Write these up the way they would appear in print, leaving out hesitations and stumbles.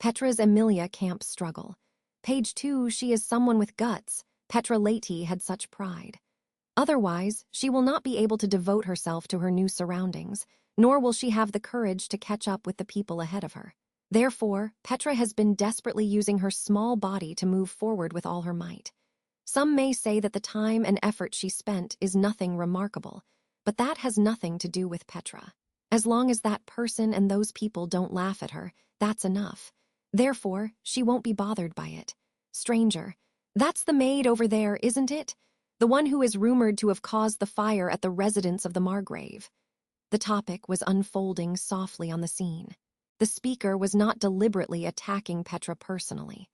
Petra's Emilia camp struggle. Page 2, she is someone with guts. Petra Leti had such pride. Otherwise, she will not be able to devote herself to her new surroundings, nor will she have the courage to catch up with the people ahead of her. Therefore, Petra has been desperately using her small body to move forward with all her might. Some may say that the time and effort she spent is nothing remarkable, but that has nothing to do with Petra. As long as that person and those people don't laugh at her, that's enough. Therefore, she won't be bothered by it. Stranger, that's the maid over there, isn't it? The one who is rumored to have caused the fire at the residence of the Margrave. The topic was unfolding softly on the scene. The speaker was not deliberately attacking Petra personally.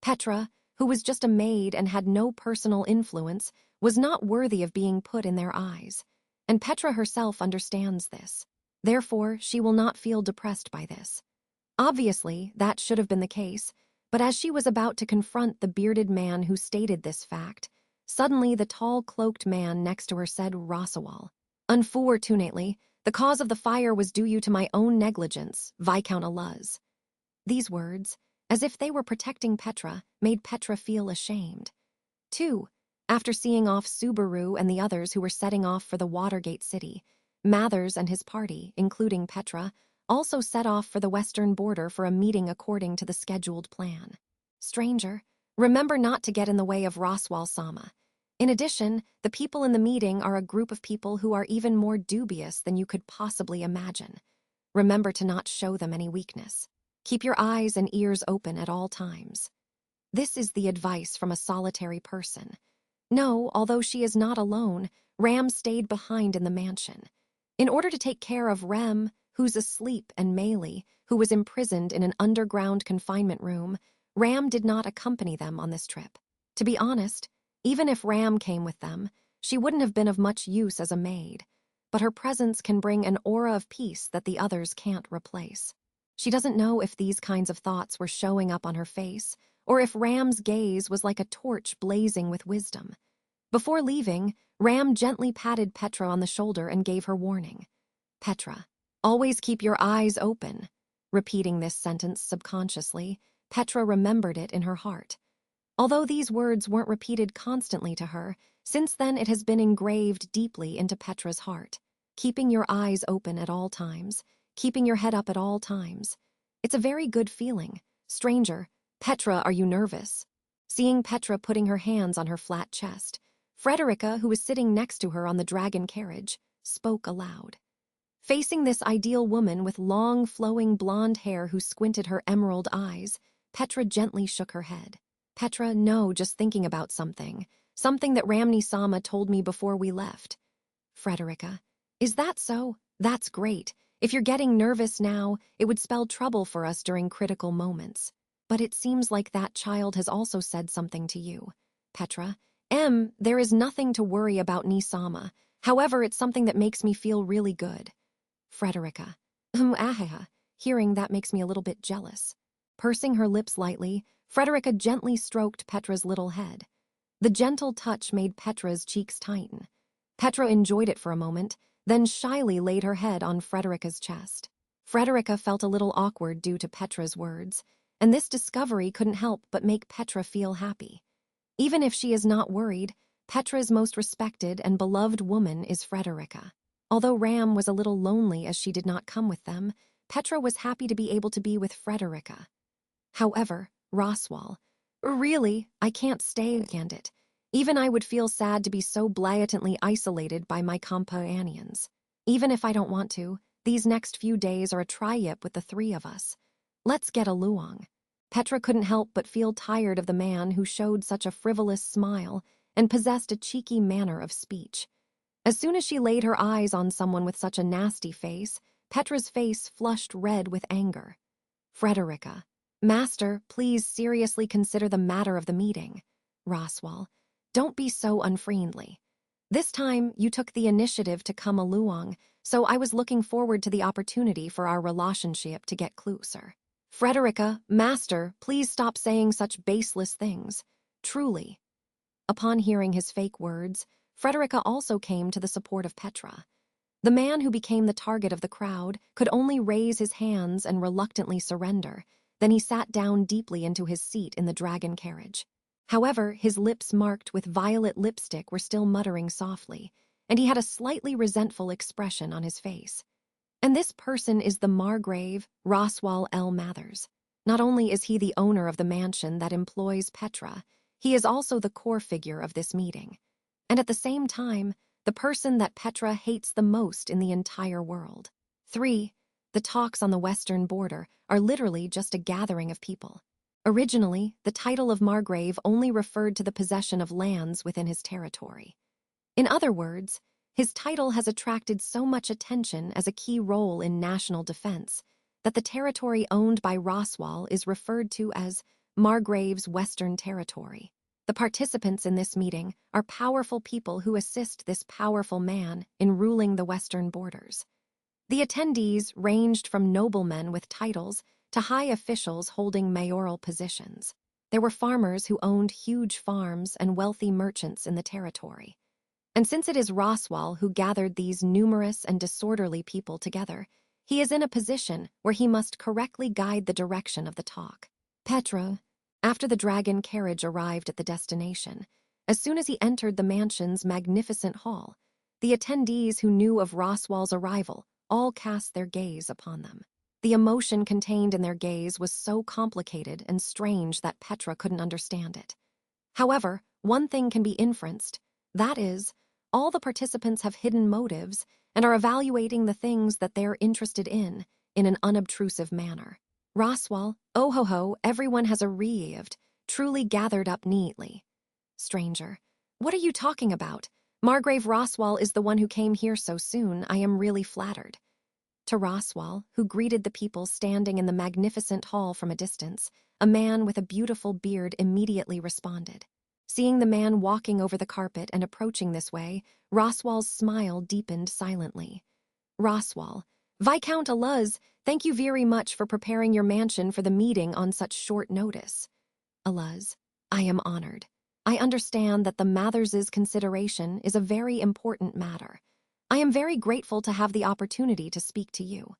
Petra, who was just a maid and had no personal influence, was not worthy of being put in their eyes. And Petra herself understands this. Therefore, she will not feel depressed by this. Obviously, that should have been the case, but as she was about to confront the bearded man who stated this fact, suddenly the tall cloaked man next to her said, "Rosawal. Unfortunately, the cause of the fire was due to my own negligence, Viscount Aluz." These words, as if they were protecting Petra, made Petra feel ashamed. 2. After seeing off Subaru and the others who were setting off for the Watergate city, Mathers and his party, including Petra, also set off for the western border for a meeting according to the scheduled plan. Stranger, remember not to get in the way of Roswal Sama. In addition, the people in the meeting are a group of people who are even more dubious than you could possibly imagine. Remember to not show them any weakness. Keep your eyes and ears open at all times. This is the advice from a solitary person. No, although she is not alone, Ram stayed behind in the mansion. In order to take care of Rem, who's asleep, and Meili, who was imprisoned in an underground confinement room, Ram did not accompany them on this trip. To be honest, even if Ram came with them, she wouldn't have been of much use as a maid, but her presence can bring an aura of peace that the others can't replace. She doesn't know if these kinds of thoughts were showing up on her face, or if Ram's gaze was like a torch blazing with wisdom. Before leaving, Ram gently patted Petra on the shoulder and gave her warning. Petra, always keep your eyes open. Repeating this sentence subconsciously, Petra remembered it in her heart. Although these words weren't repeated constantly to her, since then it has been engraved deeply into Petra's heart. Keeping your eyes open at all times, keeping your head up at all times. It's a very good feeling. Stranger, Petra, are you nervous? Seeing Petra putting her hands on her flat chest, Frederica, who was sitting next to her on the dragon carriage, spoke aloud. Facing this ideal woman with long, flowing blonde hair who squinted her emerald eyes, Petra gently shook her head. Petra, no, just thinking about something. Something that Ramni-sama told me before we left. Frederica, is that so? That's great. If you're getting nervous now, it would spell trouble for us during critical moments. But it seems like that child has also said something to you. Petra, there is nothing to worry about Nisama. However, it's something that makes me feel really good. Frederica, hearing that makes me a little bit jealous. Pursing her lips lightly, Frederica gently stroked Petra's little head. The gentle touch made Petra's cheeks tighten. Petra enjoyed it for a moment, then shyly laid her head on Frederica's chest. Frederica felt a little awkward due to Petra's words, and this discovery couldn't help but make Petra feel happy. Even if she is not worried, Petra's most respected and beloved woman is Frederica. Although Ram was a little lonely as she did not come with them, Petra was happy to be able to be with Frederica. However, Roswal, really, I can't stay, candid. Even I would feel sad to be so blatantly isolated by my companions. Even if I don't want to, these next few days are a try-up with the three of us. Let's get a luang. Petra couldn't help but feel tired of the man who showed such a frivolous smile and possessed a cheeky manner of speech. As soon as she laid her eyes on someone with such a nasty face, Petra's face flushed red with anger. Frederica, Master, please seriously consider the matter of the meeting. Roswal, don't be so unfriendly. This time, you took the initiative to come along, so I was looking forward to the opportunity for our relationship to get closer. Frederica, Master, please stop saying such baseless things. Truly. Upon hearing his fake words, Frederica also came to the support of Petra. The man who became the target of the crowd could only raise his hands and reluctantly surrender. Then he sat down deeply into his seat in the dragon carriage. However, his lips marked with violet lipstick were still muttering softly, and he had a slightly resentful expression on his face. And this person is the Margrave Roswal L. Mathers. Not only is he the owner of the mansion that employs Petra, he is also the core figure of this meeting. And at the same time, the person that Petra hates the most in the entire world. 3. The talks on the western border are literally just a gathering of people. Originally, the title of Margrave only referred to the possession of lands within his territory. In other words, his title has attracted so much attention as a key role in national defense that the territory owned by Roswal is referred to as Margrave's Western Territory. The participants in this meeting are powerful people who assist this powerful man in ruling the western borders. The attendees ranged from noblemen with titles to high officials holding mayoral positions. There were farmers who owned huge farms and wealthy merchants in the territory. And since it is Roswal who gathered these numerous and disorderly people together, he is in a position where he must correctly guide the direction of the talk. Petra, after the dragon carriage arrived at the destination, as soon as he entered the mansion's magnificent hall, the attendees who knew of Roswal's arrival all cast their gaze upon them. The emotion contained in their gaze was so complicated and strange that Petra couldn't understand it. However, one thing can be inferenced, that is, all the participants have hidden motives and are evaluating the things that they're interested in an unobtrusive manner. Roswal, oh ho ho, everyone has arrived, truly gathered up neatly. Stranger, what are you talking about? Margrave Roswal is the one who came here so soon. I am really flattered. To Roswal, who greeted the people standing in the magnificent hall from a distance, a man with a beautiful beard immediately responded. Seeing the man walking over the carpet and approaching this way, Roswal's smile deepened silently. Roswal, Viscount Aluz, thank you very much for preparing your mansion for the meeting on such short notice. Aluz, I am honored. I understand that the Mathers' consideration is a very important matter. I am very grateful to have the opportunity to speak to you.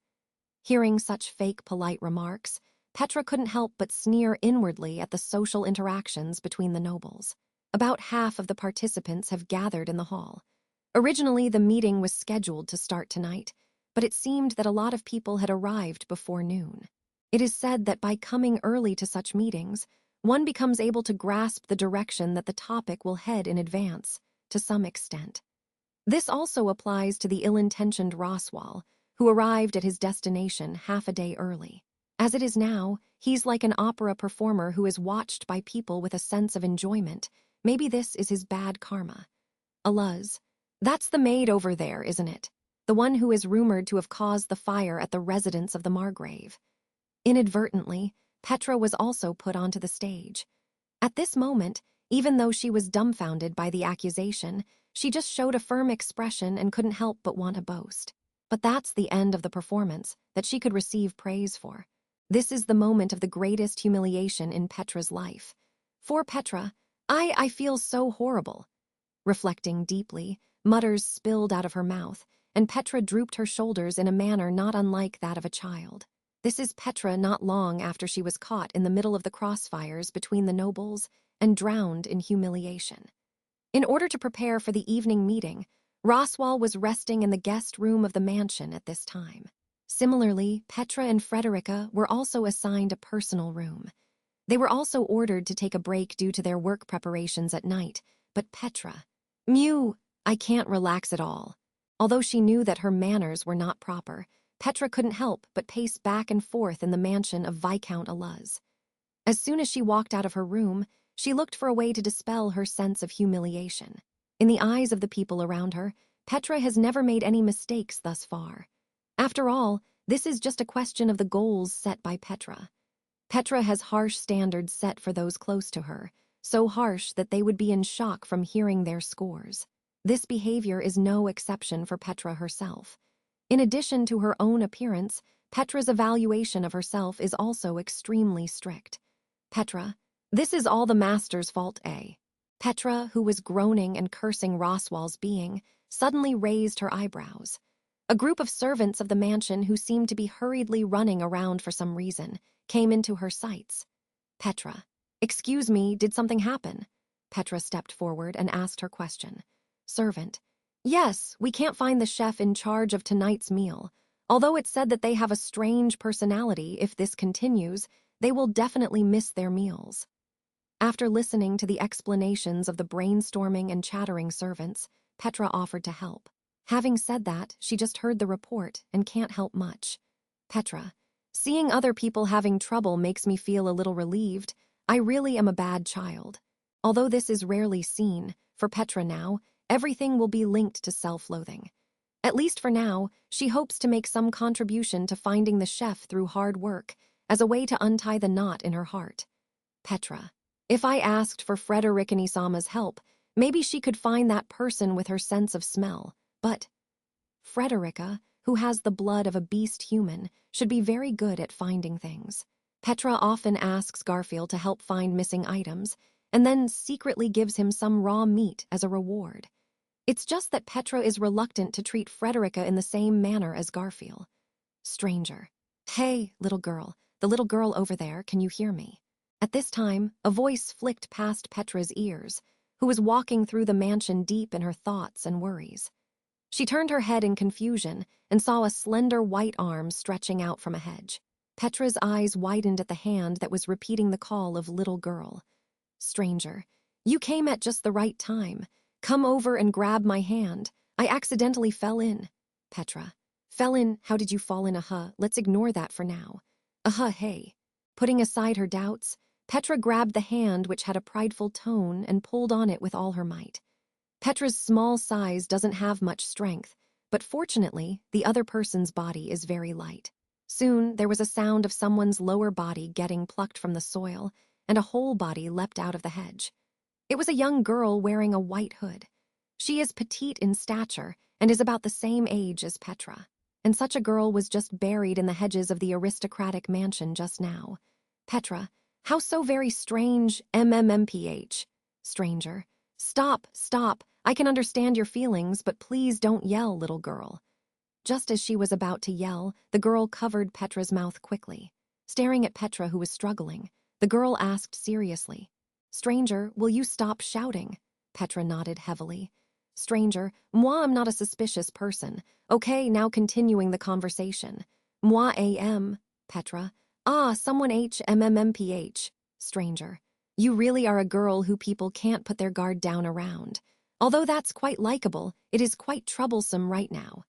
Hearing such fake polite remarks, Petra couldn't help but sneer inwardly at the social interactions between the nobles. About half of the participants have gathered in the hall. Originally, the meeting was scheduled to start tonight, but it seemed that a lot of people had arrived before noon. It is said that by coming early to such meetings, one becomes able to grasp the direction that the topic will head in advance, to some extent. This also applies to the ill-intentioned Roswal, who arrived at his destination half a day early. As it is now, he's like an opera performer who is watched by people with a sense of enjoyment. Maybe this is his bad karma. Aluz, that's the maid over there, isn't it? The one who is rumored to have caused the fire at the residence of the Margrave. Inadvertently, Petra was also put onto the stage. At this moment, even though she was dumbfounded by the accusation, she just showed a firm expression and couldn't help but want to boast. But that's the end of the performance that she could receive praise for. This is the moment of the greatest humiliation in Petra's life. For Petra, I feel so horrible. Reflecting deeply, mutters spilled out of her mouth, and Petra drooped her shoulders in a manner not unlike that of a child. This is Petra not long after she was caught in the middle of the crossfires between the nobles and drowned in humiliation. In order to prepare for the evening meeting, Roswal was resting in the guest room of the mansion at this time. Similarly, Petra and Frederica were also assigned a personal room. They were also ordered to take a break due to their work preparations at night, but Petra, I can't relax at all. Although she knew that her manners were not proper, Petra couldn't help but pace back and forth in the mansion of Viscount Aluz. As soon as she walked out of her room, she looked for a way to dispel her sense of humiliation. In the eyes of the people around her, Petra has never made any mistakes thus far. After all, this is just a question of the goals set by Petra. Petra has harsh standards set for those close to her, so harsh that they would be in shock from hearing their scores. This behavior is no exception for Petra herself. In addition to her own appearance, Petra's evaluation of herself is also extremely strict. Petra, this is all the master's fault, eh? Petra, who was groaning and cursing Roswal's being, suddenly raised her eyebrows. A group of servants of the mansion who seemed to be hurriedly running around for some reason came into her sights. Petra. Excuse me, did something happen? Petra stepped forward and asked her question. Servant. Yes, we can't find the chef in charge of tonight's meal. Although it's said that they have a strange personality, if this continues, they will definitely miss their meals. After listening to the explanations of the brainstorming and chattering servants, Petra offered to help. Having said that, she just heard the report and can't help much. Petra. Seeing other people having trouble makes me feel a little relieved. I really am a bad child. Although this is rarely seen, for Petra now, everything will be linked to self-loathing. At least for now, she hopes to make some contribution to finding the chef through hard work, as a way to untie the knot in her heart. Petra. If I asked for Frederica-Nisama's help, maybe she could find that person with her sense of smell. But Frederica, who has the blood of a beast human, should be very good at finding things. Petra often asks Garfield to help find missing items, and then secretly gives him some raw meat as a reward. It's just that Petra is reluctant to treat Frederica in the same manner as Garfield. Stranger. Hey, little girl, the little girl over there, can you hear me? At this time, a voice flicked past Petra's ears, who was walking through the mansion deep in her thoughts and worries. She turned her head in confusion and saw a slender white arm stretching out from a hedge. Petra's eyes widened at the hand that was repeating the call of little girl. Stranger, you came at just the right time. Come over and grab my hand. I accidentally fell in. Petra. Fell in? How did you fall in? Let's ignore that for now. Hey. Putting aside her doubts, Petra grabbed the hand which had a prideful tone and pulled on it with all her might. Petra's small size doesn't have much strength, but fortunately, the other person's body is very light. Soon, there was a sound of someone's lower body getting plucked from the soil, and a whole body leapt out of the hedge. It was a young girl wearing a white hood. She is petite in stature and is about the same age as Petra, and such a girl was just buried in the hedges of the aristocratic mansion just now. Petra. How so very strange, MMMPH. Stranger. Stop. I can understand your feelings, but please don't yell, little girl. Just as she was about to yell, the girl covered Petra's mouth quickly. Staring at Petra, who was struggling, the girl asked seriously, Stranger, will you stop shouting? Petra nodded heavily. Stranger, moi am not a suspicious person. Okay, now continuing the conversation. Moi am. Petra. Someone HMMMPH. Stranger. You really are a girl who people can't put their guard down around. Although that's quite likable, it is quite troublesome right now.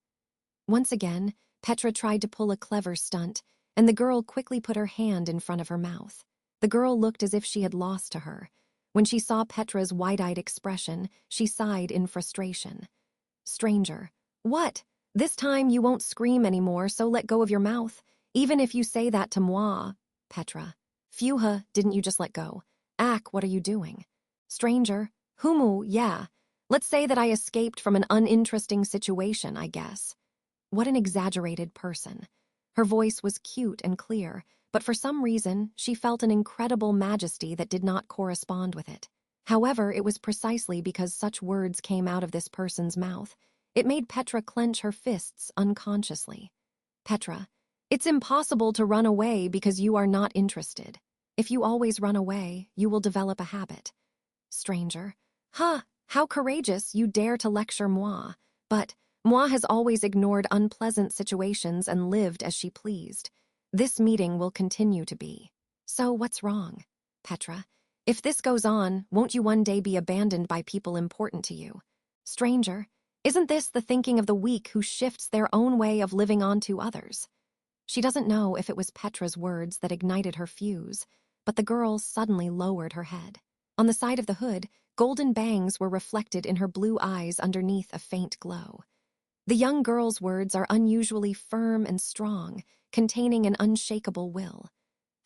Once again, Petra tried to pull a clever stunt, and the girl quickly put her hand in front of her mouth. The girl looked as if she had lost to her. When she saw Petra's wide-eyed expression, she sighed in frustration. Stranger. What? This time you won't scream anymore, so let go of your mouth. Even if you say that to moi. Petra. Phew, didn't you just let go? Ack, what are you doing? Stranger. Humu, yeah. Let's say that I escaped from an uninteresting situation, I guess. What an exaggerated person. Her voice was cute and clear, but for some reason, she felt an incredible majesty that did not correspond with it. However, it was precisely because such words came out of this person's mouth. It made Petra clench her fists unconsciously. Petra. It's impossible to run away because you are not interested. If you always run away, you will develop a habit. Stranger. How courageous you dare to lecture moi. But moi has always ignored unpleasant situations and lived as she pleased. This meeting will continue to be. So what's wrong? Petra. If this goes on, won't you one day be abandoned by people important to you? Stranger. Isn't this the thinking of the weak who shifts their own way of living on to others? She doesn't know if it was Petra's words that ignited her fuse, but the girl suddenly lowered her head. On the side of the hood, golden bangs were reflected in her blue eyes underneath a faint glow. The young girl's words are unusually firm and strong, containing an unshakable will.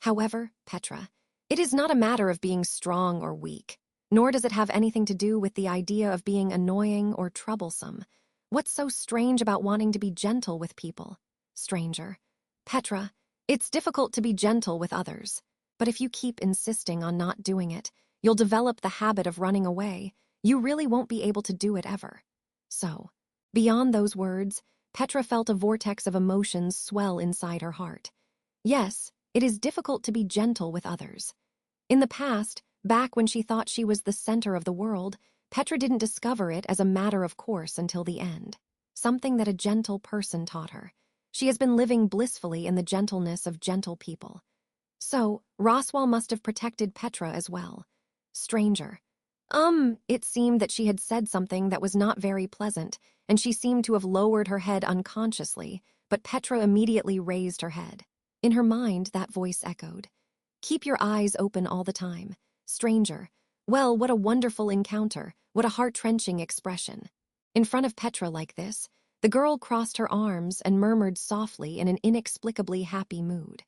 However, Petra, it is not a matter of being strong or weak, nor does it have anything to do with the idea of being annoying or troublesome. What's so strange about wanting to be gentle with people? Stranger. Petra, it's difficult to be gentle with others, but if you keep insisting on not doing it, you'll develop the habit of running away. You really won't be able to do it ever. So, beyond those words, Petra felt a vortex of emotions swell inside her heart. Yes, It is difficult to be gentle with others. In the past, back when she thought she was the center of the world, Petra didn't discover it as a matter of course until the end. Something that a gentle person taught her. She has been living blissfully in the gentleness of gentle people. So, Roswal must have protected Petra as well. Stranger. It seemed that she had said something that was not very pleasant, and she seemed to have lowered her head unconsciously, but Petra immediately raised her head. In her mind, that voice echoed. Keep your eyes open all the time. Stranger. Well, what a wonderful encounter, what a heart-wrenching expression. In front of Petra like this, the girl crossed her arms and murmured softly in an inexplicably happy mood.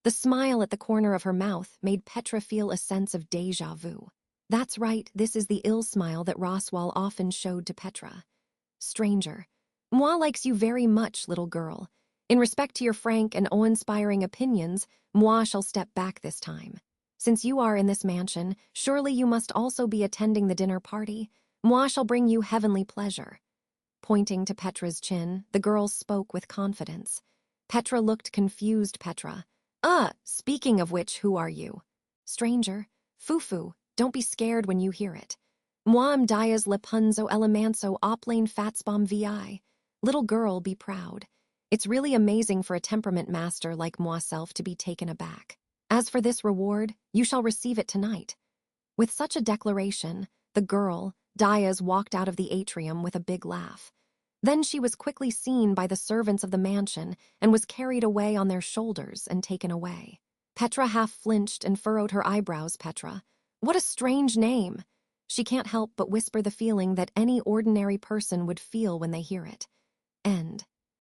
The smile at the corner of her mouth made Petra feel a sense of déjà vu. That's right, this is the ill smile that Roswal often showed to Petra. Stranger. Moi likes you very much, little girl. In respect to your frank and awe-inspiring opinions, moi shall step back this time. Since you are in this mansion, surely you must also be attending the dinner party. Moi shall bring you heavenly pleasure. Pointing to Petra's chin, the girl spoke with confidence. Petra looked confused. Petra. Speaking of which, who are you? Stranger. Fufu, don't be scared when you hear it. Moi am Dias Lepunzo Elemanso Oplane Fatsbom Vi. Little girl, be proud. It's really amazing for a temperament master like moi-self to be taken aback. As for this reward, you shall receive it tonight. With such a declaration, the girl, Dias, walked out of the atrium with a big laugh. Then she was quickly seen by the servants of the mansion and was carried away on their shoulders and taken away. Petra half flinched and furrowed her eyebrows. Petra. What a strange name! She can't help but whisper the feeling that any ordinary person would feel when they hear it. End.